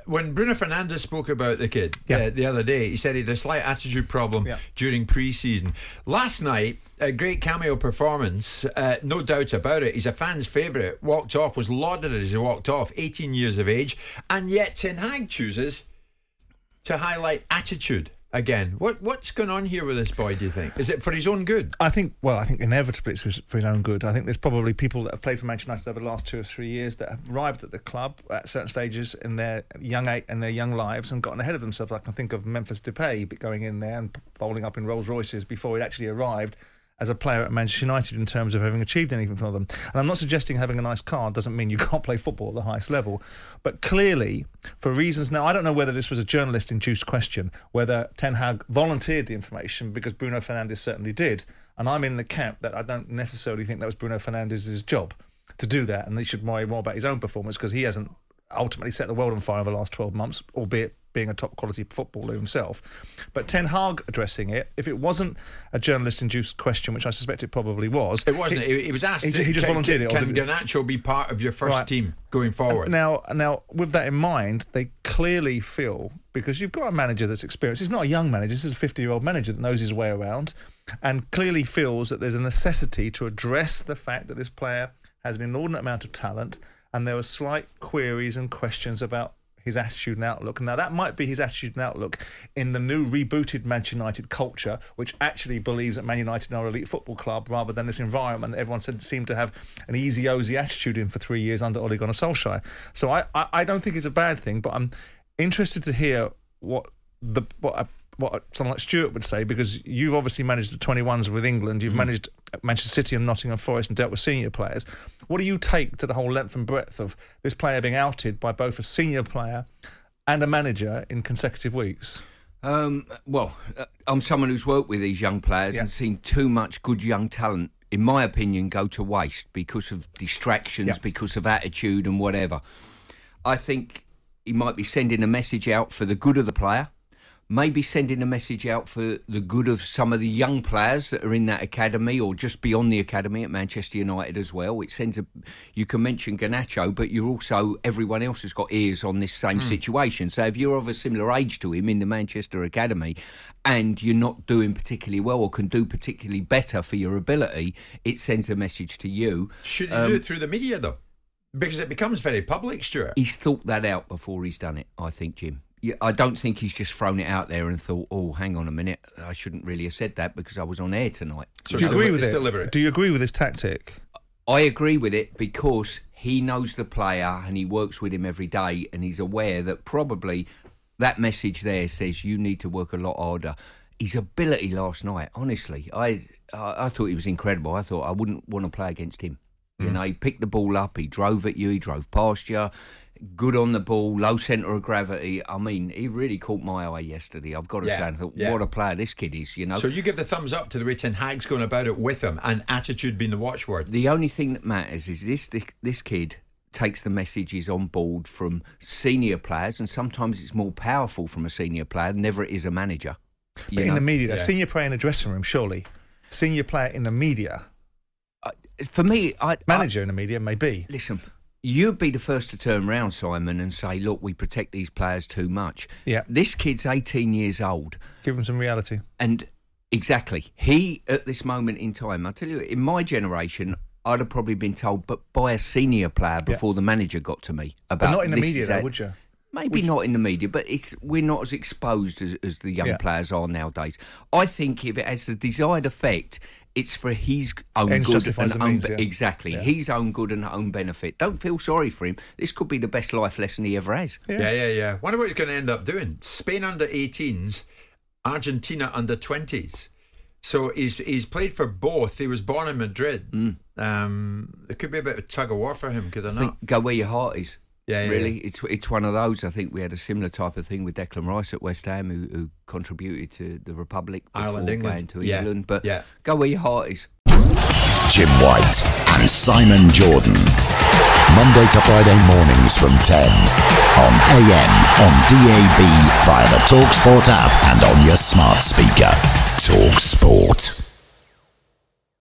when Bruno Fernandes spoke about the kid the other day, he said he had a slight attitude problem during pre-season. Last night, a great cameo performance, no doubt about it. He's a fan's favourite. Walked off, was lauded as he walked off, 18 years of age, and yet Ten Hag chooses to highlight attitude again. What's going on here with this boy, do you think? Is it for his own good? I think inevitably it's for his own good. I think there's probably people that have played for Manchester United over the last 2 or 3 years that have arrived at the club at certain stages in their young lives and gotten ahead of themselves. I can think of Memphis Depay going in there and bowling up in Rolls Royces before he actually arrived as a player at Manchester United in terms of having achieved anything for them. And I'm not suggesting having a nice car doesn't mean you can't play football at the highest level. But clearly, for reasons... Now, I don't know whether this was a journalist-induced question, whether Ten Hag volunteered the information, because Bruno Fernandes certainly did. And I'm in the camp that I don't necessarily think that was Bruno Fernandes' job to do that, and he should worry more about his own performance, because he hasn't ultimately set the world on fire over the last 12 months, albeit being a top-quality footballer himself. But Ten Hag addressing it, if it wasn't a journalist-induced question, which I suspect it probably was... It wasn't. He was asked... He just volunteered it. Can Garnacho be part of your first team going forward? Now, with that in mind, they clearly feel, because you've got a manager that's experienced, he's not a young manager, this is a 50-year-old manager that knows his way around, and clearly feels that there's a necessity to address the fact that this player has an inordinate amount of talent, and there were slight queries and questions about his attitude and outlook. Now, that might be his attitude and outlook in the new rebooted Manchester United culture, which actually believes that Man United are an elite football club rather than this environment that everyone seemed to have an easy-ozy attitude in for 3 years under Ole Gunnar Solskjaer. So I don't think it's a bad thing, but I'm interested to hear what someone like Stuart would say, because you've obviously managed the 21s with England, you've managed Manchester City and Nottingham Forest and dealt with senior players. What do you take to the whole length and breadth of this player being outed by both a senior player and a manager in consecutive weeks? I'm someone who's worked with these young players and seen too much good young talent, in my opinion, go to waste because of distractions, because of attitude and whatever. I think he might be sending a message out for the good of the player, maybe sending a message out for the good of some of the young players that are in that academy or just beyond the academy at Manchester United as well. It sends you can mention Garnacho, but you're also, everyone else has got ears on this same situation. So if you're of a similar age to him in the Manchester academy and you're not doing particularly well or can do particularly better for your ability, it sends a message to you. Should you do it through the media, though? Because it becomes very public, Stuart. He's thought that out before he's done it, I think, Jim. Yeah, I don't think he's just thrown it out there and thought, oh, hang on a minute, I shouldn't really have said that because I was on air tonight. So do you agree with it? Deliberate. Do you agree with this tactic? I agree with it because he knows the player and he works with him every day, and he's aware that probably that message there says you need to work a lot harder. His ability last night, honestly, I thought he was incredible. I thought I wouldn't want to play against him. You know, he picked the ball up, he drove at you, he drove past you. Good on the ball, low centre of gravity. I mean, he really caught my eye yesterday. I've got to say, I thought, what a player this kid is, you know. So you give the thumbs up to the way Ten Hag's going about it with him, and attitude being the watchword. The only thing that matters is this kid takes the messages on board from senior players, and sometimes it's more powerful from a senior player than ever it is a manager. But in the media, senior player in the dressing room, surely. Senior player in the media. For me, manager in the media, maybe. Listen, you'd be the first to turn round, Simon, and say, look, we protect these players too much. Yeah. This kid's 18 years old. Give him some reality. And exactly. He, at this moment in time, I tell you, in my generation, I'd have probably been told, but by a senior player before the manager got to me. About but not in the media, though, would you? Maybe not in the media, but we're not as exposed as the young players are nowadays. I think if it has the desired effect, it's for his own good and own exactly his own good and own benefit. Don't feel sorry for him. This could be the best life lesson he ever has. Yeah. Wonder what he's going to end up doing. Spain under 18s, Argentina under 20s. So he's played for both. He was born in Madrid. It could be a bit of tug of war for him, could it not? Go where your heart is. Really, it's one of those. I think we had a similar type of thing with Declan Rice at West Ham, who contributed to the Republic before Ireland, England. Going to England. But go where your heart is. Jim White and Simon Jordan, Monday to Friday mornings from 10 on AM, on DAB, via the talkSPORT app, and on your smart speaker. talkSPORT.